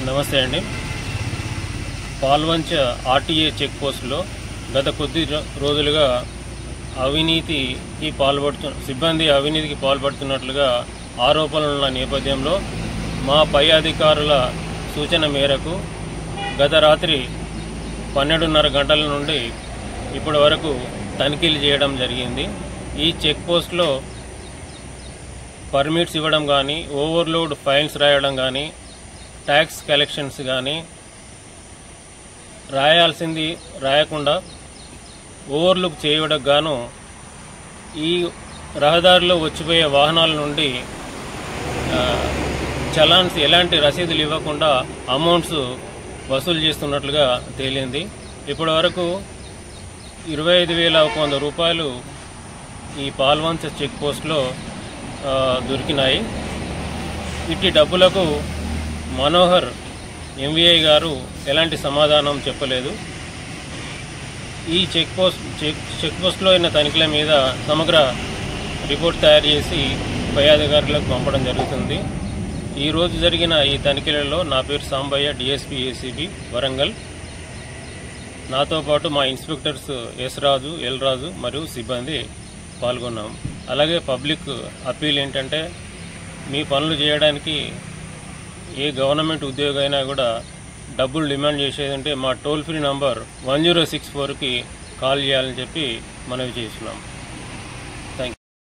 నమస్తే అండి. Palvancha RTA check పోస్టులో గత కొద్ది రోజులుగా సిబ్బంది అవినీతికి పాల్పడుతున్నట్లుగా ఆరోపణలున్న నేపథ్యంలో మా పై అధికారుల సూచన మేరకు గత రాత్రి 12:30 గంటల నుండి ఇప్పటి వరకు తనిఖీలు చేయడం జరిగింది. ఈ చెక్ పోస్టులో పర్మిట్స్ ఇవ్వడం కానీ, ఓవర్లోడ్ ఫైన్స్ రాయడం కానీ, ట్యాక్స్ కలెక్షన్స్ కానీ రాయాల్సింది రాయకుండా ఓవర్లుక్ చేయడం గాను ఈ రహదారిలో వచ్చిపోయే వాహనాల నుండి చలాన్స్ ఎలాంటి రసీదులు ఇవ్వకుండా అమౌంట్స్ వసూలు చేస్తున్నట్లుగా తేలింది. ఇప్పటి వరకు 25,100 రూపాయలు ఈ పాల్వంచ చెక్ పోస్ట్లో దొరికినాయి. ఇట్టి డబ్బులకు మనోహర్ ఎంవీఐ గారు ఎలాంటి సమాధానం చెప్పలేదు. ఈ చెక్ పోస్ట్లో అయిన తనిఖీల మీద సమగ్ర రిపోర్ట్ తయారు చేసి పై అధికారులకు పంపడం జరుగుతుంది. ఈ రోజు జరిగిన ఈ తనిఖీలలో నా పేరు సాంబయ్య, డిఎస్పీ ఏసీబీ వరంగల్. నాతో పాటు మా ఇన్స్పెక్టర్స్ ఎస్ రాజు, ఎల్ రాజు మరియు సిబ్బంది పాల్గొన్నాం. అలాగే పబ్లిక్ అప్పీల్ ఏంటంటే, మీ పనులు చేయడానికి ఏ గవర్నమెంట్ ఉద్యోగి అయినా కూడా డబ్బులు డిమాండ్ చేసేది ఉంటే మా టోల్ ఫ్రీ నంబర్ 1064కి కాల్ చేయాలని చెప్పి మనవి చేస్తున్నాం.